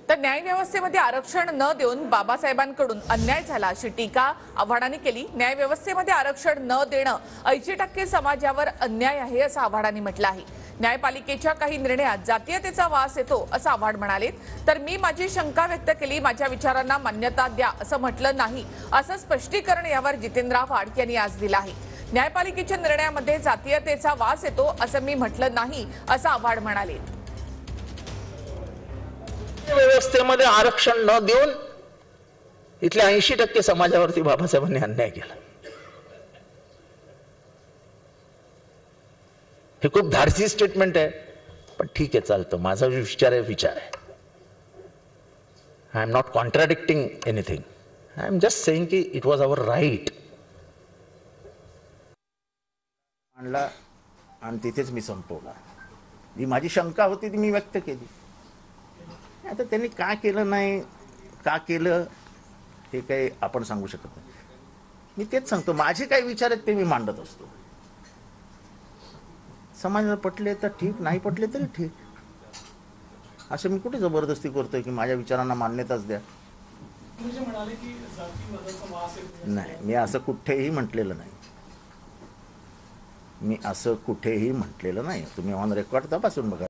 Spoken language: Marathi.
तर न्यायव्यवस्थेमध्ये आरक्षण न देऊन बाबासाहेबांकडून अन्याय झाला अशी टीका आव्हाडांनी केली। न्यायव्यवस्थेमध्ये आरक्षण न देणं 80% समाजावर अन्याय आहे असं आव्हाडांनी म्हटलं आहे। न्यायपालिकेच्या काही निर्णयात जातीयतेचा वास येतो असं आव्हाड म्हणाले। तर मी माझी शंका व्यक्त केली, माझ्या विचारांना मान्यता द्या असं म्हटलं नाही, असं स्पष्टीकरण यावर जितेंद्र आव्हाड यांनी आज दिलं आहे। न्यायपालिकेच्या निर्णयामध्ये जातीयतेचा वास येतो असं मी म्हटलं नाही असं आव्हाड म्हणाले। व्यवस्थेमध्ये आरक्षण न देऊन इथल्या 80% समाजावरती बाबासाहेबांनी अन्याय केला। हे खूप धाडसी स्टेटमेंट आहे, पण ठीक आहे, चालतं। माझा विचार आहे। I am not contradicting anything, I am just saying की इट वॉज अवर राईट। आणला आणि तिथेच मी संपवला। जी माझी शंका होती ती मी व्यक्त केली। आता त्यांनी का केलं नाही, का केलं हे काही आपण सांगू शकत नाही। मी तेच सांगतो, माझे काही विचार आहेत ते मी मांडत असतो। समाजाला पटले तर ठीक, नाही पटले तरी ठीक। असं मी कुठे जबरदस्ती करतोय की माझ्या विचारांना मान्यताच द्या। नाही, मी असं कुठेही म्हटलेलं नाही। तुम्ही ऑन रेकॉर्ड तपासून बघा।